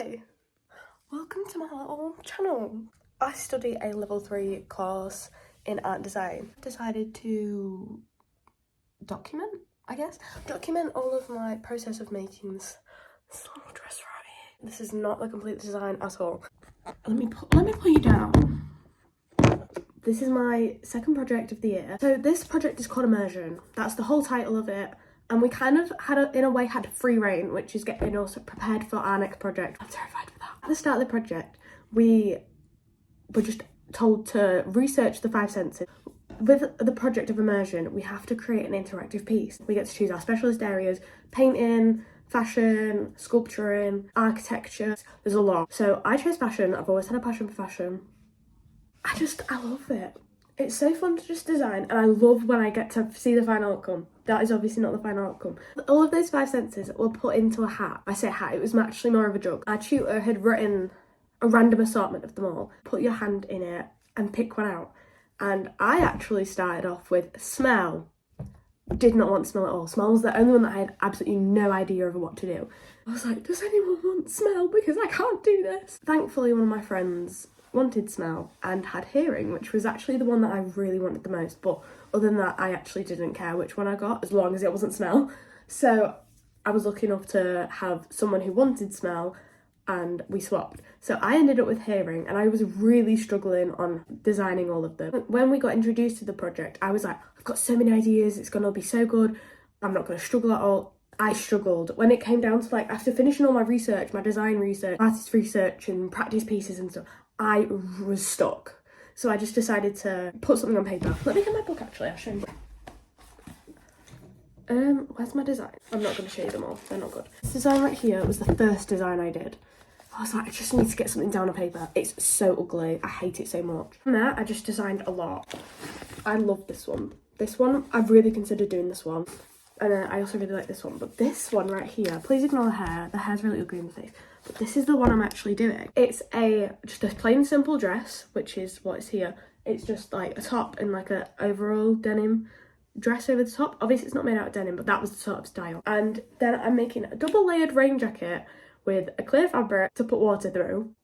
Hi, welcome to my little channel. I study a level 3 course in art design. Decided to document all of my process of making this little dress right here. This is not the complete design at all. Let me put you down. This is my second project of the year. So this project is called Immersion. That's the whole title of it. And we kind of had free reign, which is getting us prepared for our next project. I'm terrified for that. At the start of the project, we were just told to research the 5 senses. With the project of Immersion, we have to create an interactive piece. We get to choose our specialist areas: painting, fashion, sculpturing, architecture. There's a lot. So I chose fashion. I've always had a passion for fashion. I love it. It's so fun to just design, and I love when I get to see the final outcome. That is obviously not the final outcome. All of those 5 senses were put into a hat. I say hat, it was actually more of a jug. Our tutor had written a random assortment of them all. Put your hand in it and pick one out. And I actually started off with smell. Did not want smell at all. Smell was the only one that I had absolutely no idea of what to do. I was like, does anyone want smell? Because I can't do this. Thankfully, one of my friends wanted smell and had hearing, which was actually the one that I really wanted the most. But other than that, I actually didn't care which one I got as long as it wasn't smell. So I was lucky enough to have someone who wanted smell, and we swapped. So I ended up with hearing, and I was really struggling on designing all of them. When we got introduced to the project, I was like, I've got so many ideas, it's gonna be so good, I'm not gonna struggle at all. I struggled when it came down to, like, after finishing all my research, my design research, artist research and practice pieces and stuff, I was stuck. So I just decided to put something on paper. Let me get my book, actually, I'll show you. Where's my design? I'm not going to show you them all, they're not good. This design right here was the first design I did. I was like, I just need to get something down on paper. It's so ugly, I hate it so much. From there, I just designed a lot. I love this one. This one, I've really considered doing this one. And I also really like this one, but this one right here, please ignore the hair. The hair's really ugly in the face. But this is the one I'm actually doing. It's just a plain simple dress, which is what is here. It's just like a top and like a overall denim dress over the top. Obviously it's not made out of denim, but that was the sort of style. And then I'm making a double layered rain jacket with a clear fabric to put water through.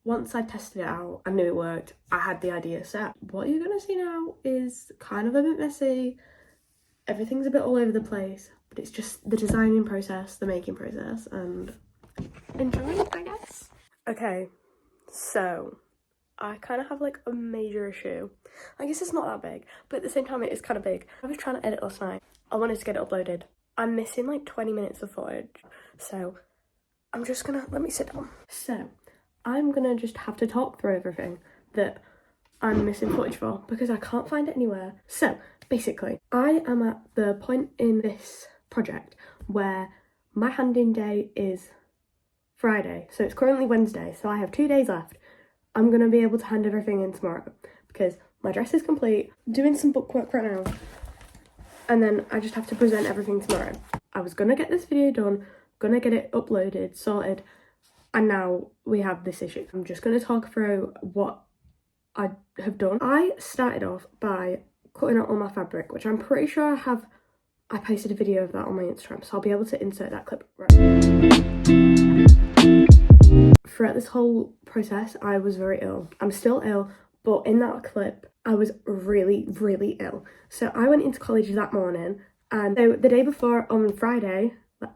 Once I tested it out, I knew it worked. I had the idea set. What you're gonna see now is kind of a bit messy. Everything's a bit all over the place, but it's just the designing process, the making process, and enjoying it, I guess. Okay, so I kind of have like a major issue. I guess it's not that big, but at the same time it is kind of big. I was trying to edit last night. I wanted to get it uploaded. I'm missing like 20 minutes of footage, so I'm just gonna, let me sit down. So I'm gonna just have to talk through everything that I'm missing footage for because I can't find it anywhere. So basically, I am at the point in this project where my hand-in day is Friday. So it's currently Wednesday, so I have 2 days left. I'm going to be able to hand everything in tomorrow because my dress is complete. I'm doing some bookwork right now. And then I just have to present everything tomorrow. I was going to get this video done, going to get it uploaded, sorted, and now we have this issue. I'm just going to talk through what I have done. I started off by cutting out all my fabric, which I'm pretty sure I posted a video of that on my Instagram, so I'll be able to insert that clip right. Throughout this whole process, I was very ill. I'm still ill, but in that clip, I was really, really ill. So I went into college that morning, and so the day before, on Friday,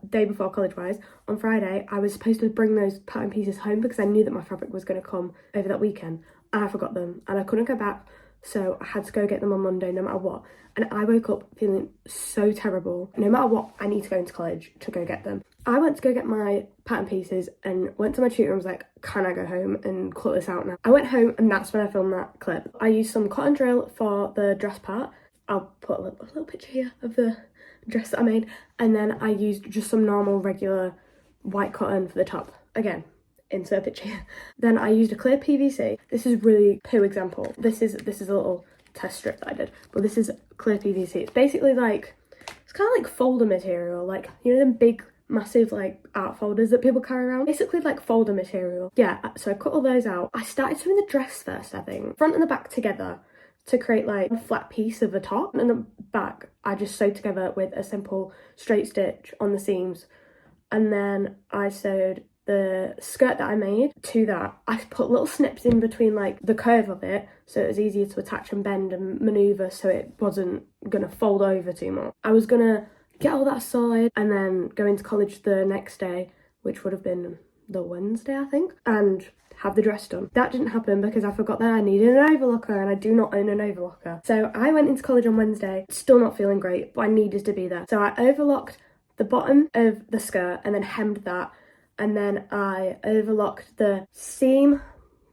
day before college-wise, on Friday, I was supposed to bring those pattern pieces home because I knew that my fabric was going to come over that weekend, and I forgot them, and I couldn't go back. So I had to go get them on Monday no matter what. And I woke up feeling so terrible. No matter what, I need to go into college to go get them. I went to go get my pattern pieces and went to my tutor and was like, can I go home and cut this out now? I went home and that's when I filmed that clip. I used some cotton drill for the dress part. I'll put a little picture here of the dress that I made. And then I used just some normal regular white cotton for the top. Again, insert picture here. Then I used a clear PVC. This is really poo example. This is a little test strip that I did, but this is clear PVC. It's basically like, it's kind of like folder material, like, you know them big massive like art folders that people carry around, basically like folder material. Yeah, so I cut all those out. I started sewing the dress first, I think, front and the back together to create like a flat piece of the top, and the back I just sewed together with a simple straight stitch on the seams, and then I sewed the skirt that I made to that, I put little snips in between like the curve of it so it was easier to attach and bend and manoeuvre so it wasn't gonna fold over too much. I was gonna get all that sorted and then go into college the next day, which would have been the Wednesday, I think, and have the dress done. That didn't happen because I forgot that I needed an overlocker and I do not own an overlocker. So I went into college on Wednesday, still not feeling great, but I needed to be there. So I overlocked the bottom of the skirt and then hemmed that, and then I overlocked the seam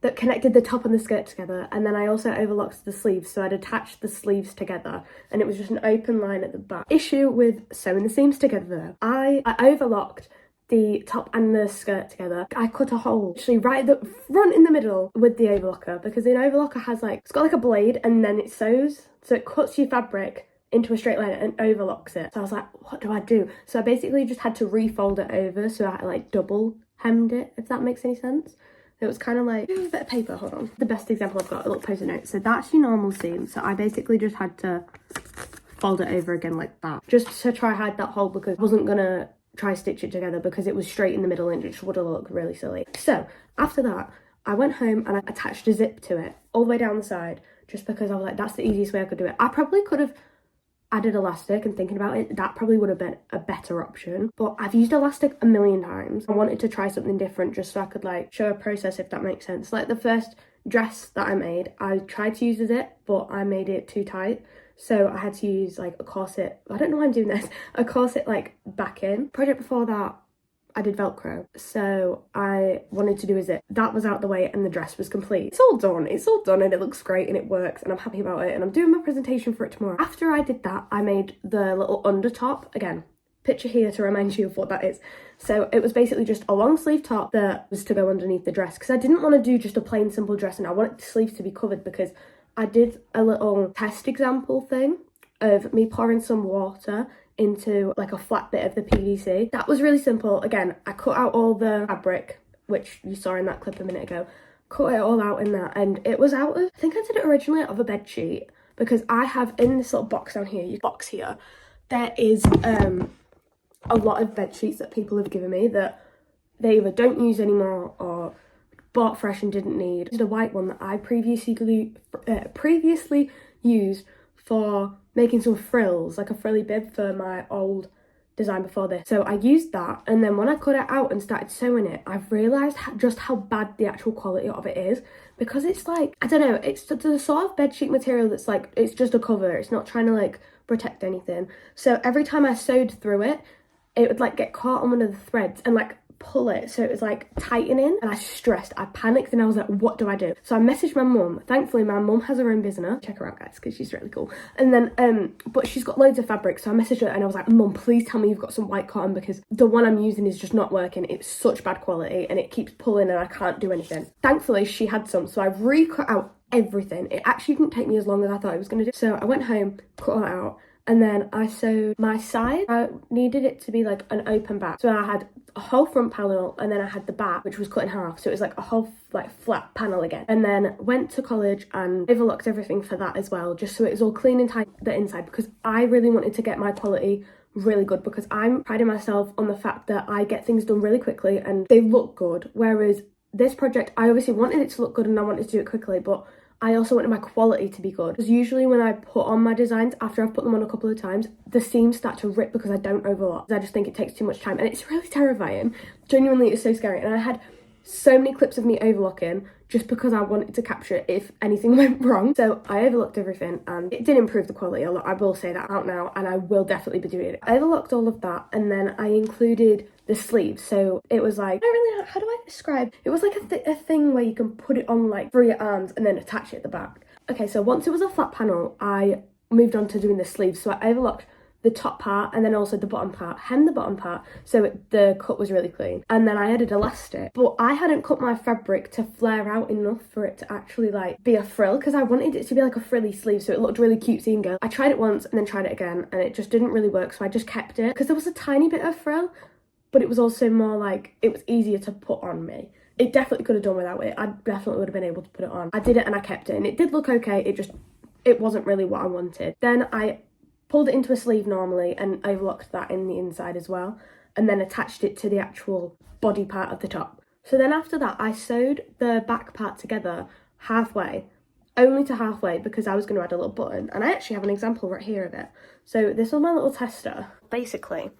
that connected the top and the skirt together, and then I also overlocked the sleeves, so I'd attached the sleeves together and it was just an open line at the back. Issue with sewing the seams together though, I overlocked the top and the skirt together. I cut a hole actually right at the front in the middle with the overlocker, because an overlocker has like, it's got like a blade and then it sews, so it cuts your fabric into a straight line and overlocks it. So I was like, what do I do? So I basically just had to refold it over, so I like double hemmed it, if that makes any sense. It was kind of like a bit of paper, hold on. The best example I've got, a little post-it note. So that's your normal seam. So I basically just had to fold it over again like that, just to try hide that hole, because I wasn't gonna try stitch it together because it was straight in the middle and it just would have looked really silly. So after that, I went home and I attached a zip to it all the way down the side, just because I was like, that's the easiest way I could do it. I probably could have added elastic, and thinking about it, that probably would have been a better option, but I've used elastic a million times. I wanted to try something different just so I could like show a process, if that makes sense. Like the first dress that I made, I tried to use a zip, but I made it too tight, so I had to use like a corset. I don't know why I'm doing this. A corset like back in. Project before that, I did Velcro, so I wanted to do a zip. That was out the way and the dress was complete. It's all done and it looks great and it works and I'm happy about it, and I'm doing my presentation for it tomorrow. After I did that, I made the little under top. Again, picture here to remind you of what that is. So it was basically just a long sleeve top that was to go underneath the dress, because I didn't want to do just a plain simple dress and I wanted the sleeves to be covered, because I did a little test example thing of me pouring some water into like a flat bit of the PVC. That was really simple. Again, I cut out all the fabric, which you saw in that clip a minute ago, cut it all out in that, and it was out of, I think I did it originally out of a bed sheet, because I have in this little box down here, there is a lot of bed sheets that people have given me that they either don't use anymore or bought fresh and didn't need. This is a white one that I previously used for making some frills, like a frilly bib for my old design before this. So I used that, and then when I cut it out and started sewing it, I've realised just how bad the actual quality of it is, because it's like, I don't know, it's the sort of bedsheet material that's like, it's just a cover, it's not trying to like protect anything. So every time I sewed through it, it would like get caught on one of the threads and like pull it, so it was like tightening, and I stressed, I panicked, and I was like, what do I do? So I messaged my mum. Thankfully my mum has her own business, check her out guys, because she's really cool. And then but she's got loads of fabric, so I messaged her and I was like, Mum, please tell me you've got some white cotton, because the one I'm using is just not working. It's such bad quality and it keeps pulling and I can't do anything. Thankfully she had some, so I re-cut out everything. It actually didn't take me as long as I thought it was going to do. So I went home, cut all that out, and then I sewed my side. I needed it to be like an open back, so I had a whole front panel, and then I had the back, which was cut in half, so it was like a whole like flat panel again. And then went to college and overlocked everything for that as well, just so it was all clean and tight the inside, because I really wanted to get my quality really good, because I'm priding myself on the fact that I get things done really quickly and they look good, whereas this project, I obviously wanted it to look good and I wanted to do it quickly, but I also wanted my quality to be good, because usually when I put on my designs, after I've put them on a couple of times, the seams start to rip because I don't overlock. I just think it takes too much time, and it's really terrifying. Genuinely, it's so scary. And I had so many clips of me overlocking just because I wanted to capture it if anything went wrong. So I overlocked everything and it did improve the quality a lot. I will say that out now, and I will definitely be doing it. I overlocked all of that, and then I included the sleeves. So it was like, I don't really know, how do I describe? It was like a thing where you can put it on like through your arms and then attach it at the back. Okay, so once it was a flat panel, I moved on to doing the sleeves. So I overlocked the top part and then also the bottom part, hemmed the bottom part so the cut was really clean, and then I added elastic, but I hadn't cut my fabric to flare out enough for it to actually like be a frill, because I wanted it to be like a frilly sleeve so it looked really cutesy and girl. I tried it once and then tried it again and it just didn't really work, so I just kept it because there was a tiny bit of frill, but it was also more like, it was easier to put on me. It definitely could have done without it. I definitely would have been able to put it on. I did it and I kept it, and it did look okay, it wasn't really what I wanted. Then I pulled it into a sleeve normally and overlocked that in the inside as well, and then attached it to the actual body part of the top. So then after that, I sewed the back part together halfway, only to halfway, because I was going to add a little button, and I actually have an example right here of it. So this was my little tester. Basically,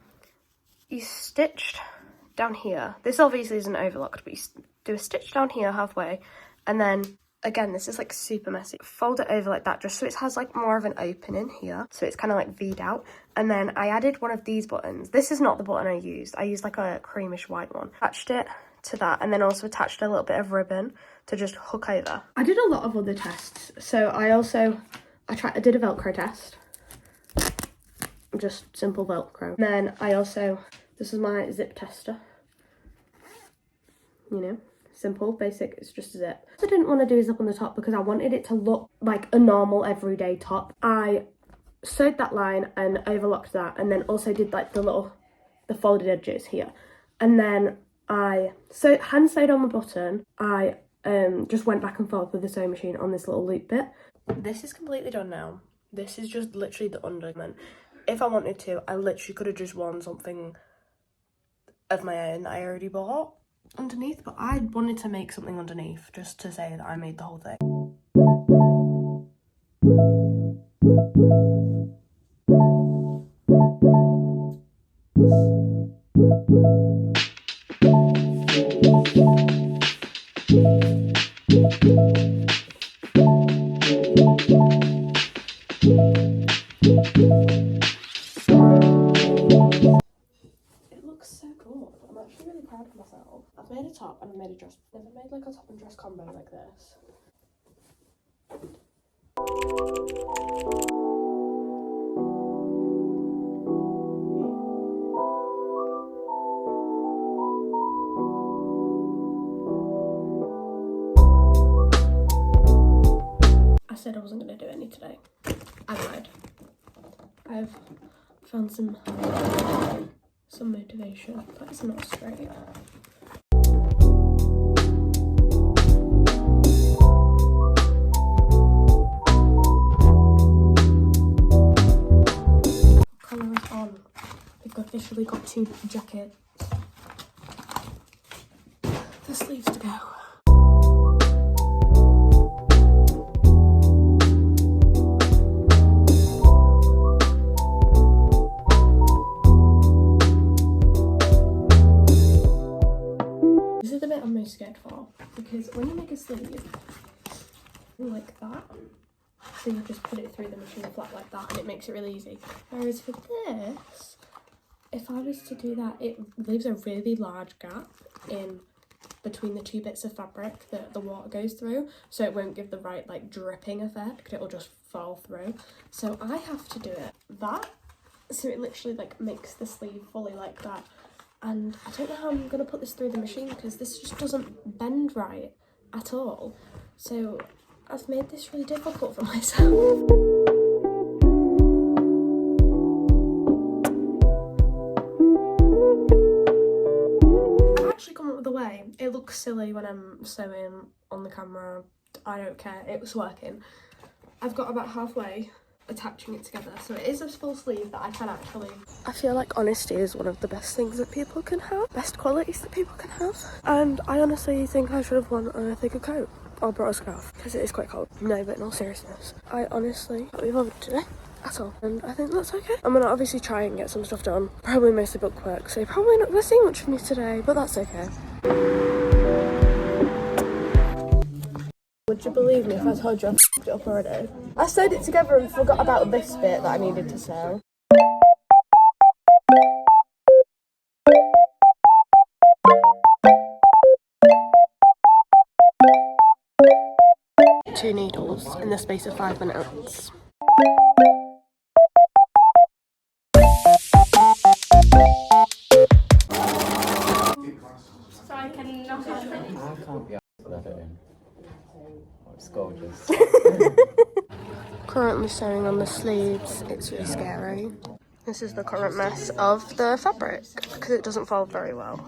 you stitched down here. This obviously isn't overlocked, but you do a stitch down here halfway, and then again, this is like super messy. Fold it over like that, just so it has like more of an opening here, so it's kind of like V'd out. And then I added one of these buttons. This is not the button I used. I used like a creamish white one. Attached it to that, and then also attached a little bit of ribbon to just hook over. I did a lot of other tests. So I did a Velcro test, just simple Velcro. And then this is my zip tester, you know, simple, basic, it's just a zip. What I didn't want to do is up on the top because I wanted it to look like a normal everyday top. I sewed that line and overlocked that, and then also did like the folded edges here. And then I hand sewed on the button. I just went back and forth with the sewing machine on this little loop bit. This is completely done now. This is just literally the undergarment. If I wanted to, I literally could have just worn something of my own that I already bought underneath, but I wanted to make something underneath just to say that I made the whole thing. It looks so cool. I'm actually really proud of myself. I've made a top and I've made a dress. Never made like a top and dress combo like this. I said I wasn't going to do any today. I lied. I've found some motivation, but it's not straight. Colour is on. We've officially got 2 jackets. The sleeves to go. I'm most scared for, because when you make a sleeve like that, so you just put it through the machine flat like that and it makes it really easy. Whereas for this, if I was to do that, it leaves a really large gap in between the 2 bits of fabric that the water goes through, so it won't give the right like dripping effect, it'll just fall through. So I have to do it that, so it literally like makes the sleeve fully like that. And I don't know how I'm going to put this through the machine because this just doesn't bend right at all. So I've made this really difficult for myself. I've actually come up with a way. It looks silly when I'm sewing on the camera. I don't care. It was working. I've got about halfway attaching it together, so it is a full sleeve that I can actually. I feel like honesty is one of the best things that people can have, best qualities that people can have, and I honestly think I should have worn a thicker coat or brought a scarf because it is quite cold. No, but in all seriousness, I honestly can't be bothered today at all, and I think that's okay. I'm gonna obviously try and get some stuff done, probably mostly book work, so you're probably not gonna see much from me today, but that's okay. Would you believe me if I told you I f***ed it up already? I sewed it together and forgot about this bit that I needed to sew. Two needles in the space of 5 minutes. So I can knock off it. I can't be asked to let it in. It's gorgeous. Currently sewing on the sleeves. It's really scary. This is the current mess of the fabric because it doesn't fold very well.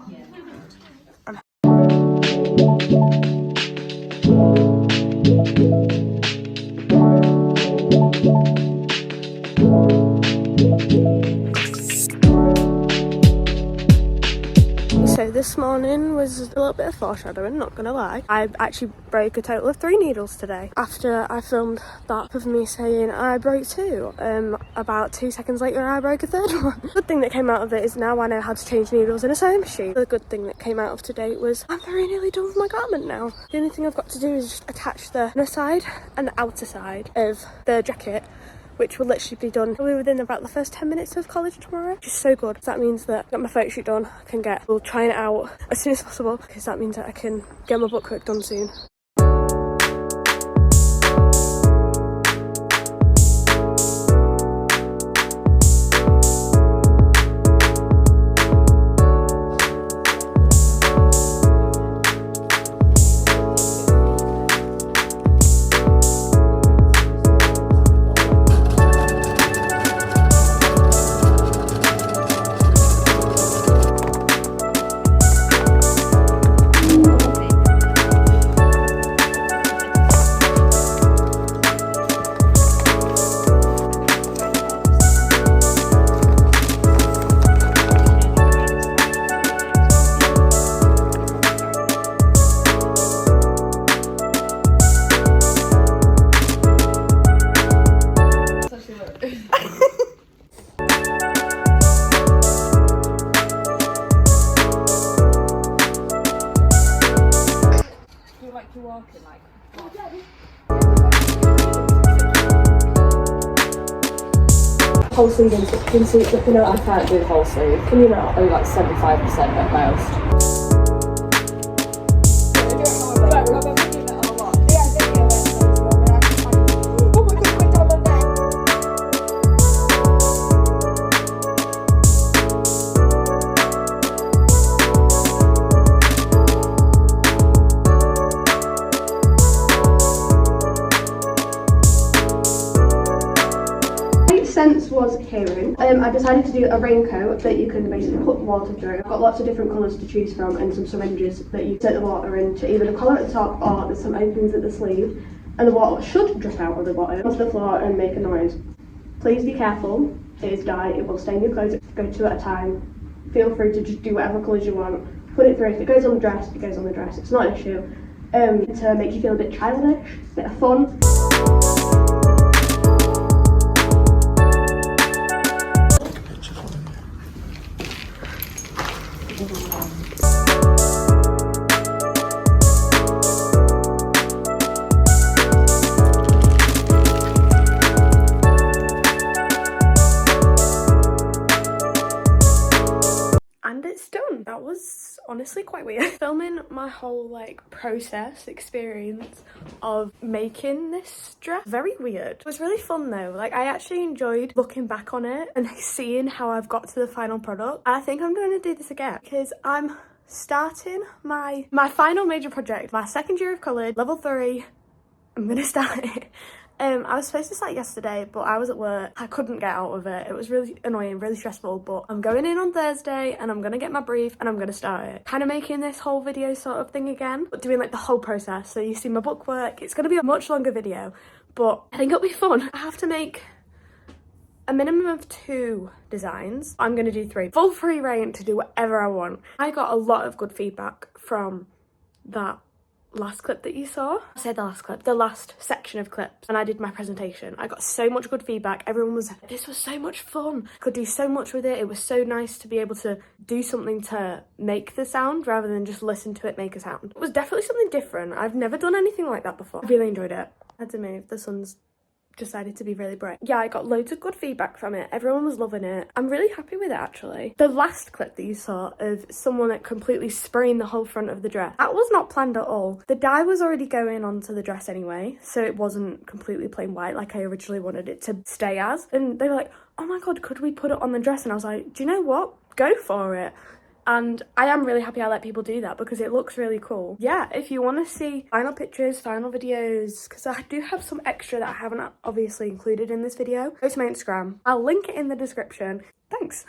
this morning was a little bit of foreshadowing, not gonna lie. I actually broke a total of 3 needles today. After I filmed that of me saying I broke 2, about 2 seconds later I broke a 3rd one. The good thing that came out of it is now I know how to change needles in a sewing machine. The good thing that came out of today was I'm very nearly done with my garment now. The only thing I've got to do is just attach the inner side and the outer side of the jacket, which will literally be done probably within about the first 10 minutes of college tomorrow, which is so good. That means that I've got my photo shoot done, we'll try it out as soon as possible, because that means that I can get my bookwork done soon. Whole sleeve and can see it looking out. I can't do the whole sleeve. Can you not? Only like 75% at most. Sense was hearing. I decided to do a raincoat that you can basically put water through. I've got lots of different colours to choose from and some syringes that you set the water into either the collar at the top or there's some openings at the sleeve, and the water should drip out of the bottom onto the floor and make a noise. Please be careful, it is dye, it will stain your clothes, go 2 at a time. Feel free to just do whatever colours you want. Put it through, if it goes on the dress, it goes on the dress, it's not an issue. To make you feel a bit childish, a bit of fun. And it's done. That was honestly quite weird. Filming my whole process experience of making this dress, very weird. It was really fun though. I actually enjoyed looking back on it and seeing how I've got to the final product. I think I'm going to do this again because I'm starting my final major project, my 2nd year of college, level 3. I'm going to start it. I was supposed to start yesterday, but I was at work. I couldn't get out of it. It was really annoying, really stressful, but I'm going in on Thursday and I'm gonna get my brief and I'm gonna start it. Kind of making this whole video sort of thing again, but doing the whole process. So you see my bookwork. It's gonna be a much longer video, but I think it'll be fun. I have to make a minimum of 2 designs. I'm gonna do 3. Full free reign to do whatever I want. I got a lot of good feedback from that last clip that you saw. I said the last clip, the last section of clips, and I did my presentation. I got so much good feedback. Everyone was, this was so much fun. Could do so much with it. It was so nice to be able to do something to make the sound rather than just listen to it make a sound. It was definitely something different. I've never done anything like that before. I really enjoyed it. I had to move. The sun's decided to be really bright. Yeah, I got loads of good feedback from it. Everyone was loving it. I'm really happy with it actually. The last clip that you saw of someone that completely spraying the whole front of the dress, that was not planned at all. The dye was already going onto the dress anyway, so it wasn't completely plain white like I originally wanted it to stay as. And they were like, oh my god, could we put it on the dress? And I was like, do you know what? Go for it. And I am really happy I let people do that because it looks really cool. Yeah, if you want to see final pictures, final videos, because I do have some extra that I haven't obviously included in this video, go to my Instagram. I'll link it in the description. Thanks.